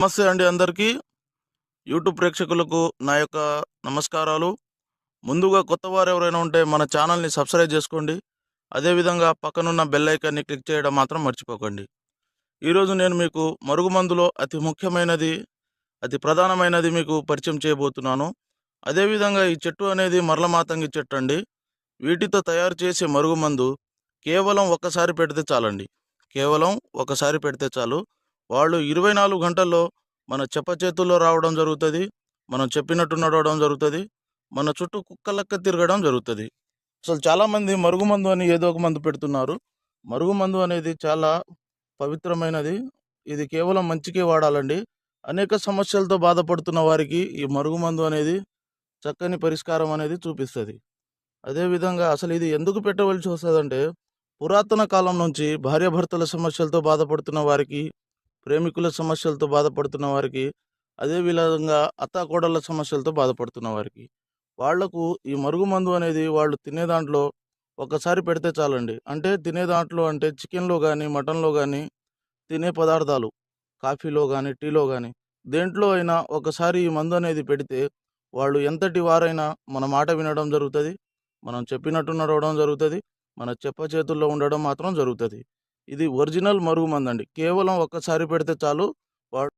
నమస్తే అండి అందరికీ. యూట్యూబ్ ప్రేక్షకులకు నా యొక్క నమస్కారాలు. ముందుగా కొత్తవారు ఎవరైనా ఉంటే మన ఛానల్ని సబ్స్క్రైబ్ చేసుకోండి. అదేవిధంగా పక్కనున్న బెల్ ఐకాన్ని క్లిక్ చేయడం మాత్రం మర్చిపోకండి. ఈరోజు నేను మీకు మరుగుమందులో అతి ముఖ్యమైనది, అతి ప్రధానమైనది మీకు పరిచయం చేయబోతున్నాను. అదేవిధంగా ఈ చెట్టు అనేది మరలమాతంగి చెట్టు అండి. వీటితో తయారు చేసే మరుగుమందు కేవలం ఒక్కసారి పెడితే చాలండి. కేవలం ఒకసారి పెడితే చాలు. వాళ్ళు 24 గంటల్లో మన చేతుల్లో రావడం జరుగుతుంది. మనం చెప్పినట్టు నడవడం జరుగుతుంది. మన చుట్టూ కుక్కలెక్క తిరగడం జరుగుతుంది. అసలు చాలామంది మరుగుమందు అని ఏదో ఒక మందు పెడుతున్నారు. మరుగుమందు అనేది చాలా పవిత్రమైనది. ఇది కేవలం మంచికే వాడాలండి. అనేక సమస్యలతో బాధపడుతున్న వారికి ఈ మరుగుమందు అనేది చక్కని పరిష్కారం అనేది చూపిస్తుంది. అదేవిధంగా అసలు ఇది ఎందుకు పెట్టవలసి వస్తుందంటే, పురాతన కాలం నుంచి భార్యాభర్తల సమస్యలతో బాధపడుతున్న వారికి, ప్రేమికుల సమస్యలతో బాధపడుతున్న వారికి, అదే విధంగా అత్తాకోడళ్ళ సమస్యలతో బాధపడుతున్న వారికి, వాళ్లకు ఈ మరుగుమందు అనేది వాళ్ళు తినే దాంట్లో ఒకసారి పెడితే చాలండి. అంటే తినే దాంట్లో అంటే చికెన్లో కానీ, మటన్లో కానీ, తినే పదార్థాలు కాఫీలో కానీ, టీలో కానీ, దేంట్లో అయినా ఒకసారి ఈ మందు అనేది పెడితే వాళ్ళు ఎంతటి వారైనా మన మాట వినడం జరుగుతుంది. మనం చెప్పినట్టు నడవడం జరుగుతుంది. మన చేతుల్లో ఉండడం మాత్రం జరుగుతుంది. ఇది ఒరిజినల్ మరుగుమందండి. కేవలం ఒక్కసారి పెడితే చాలు.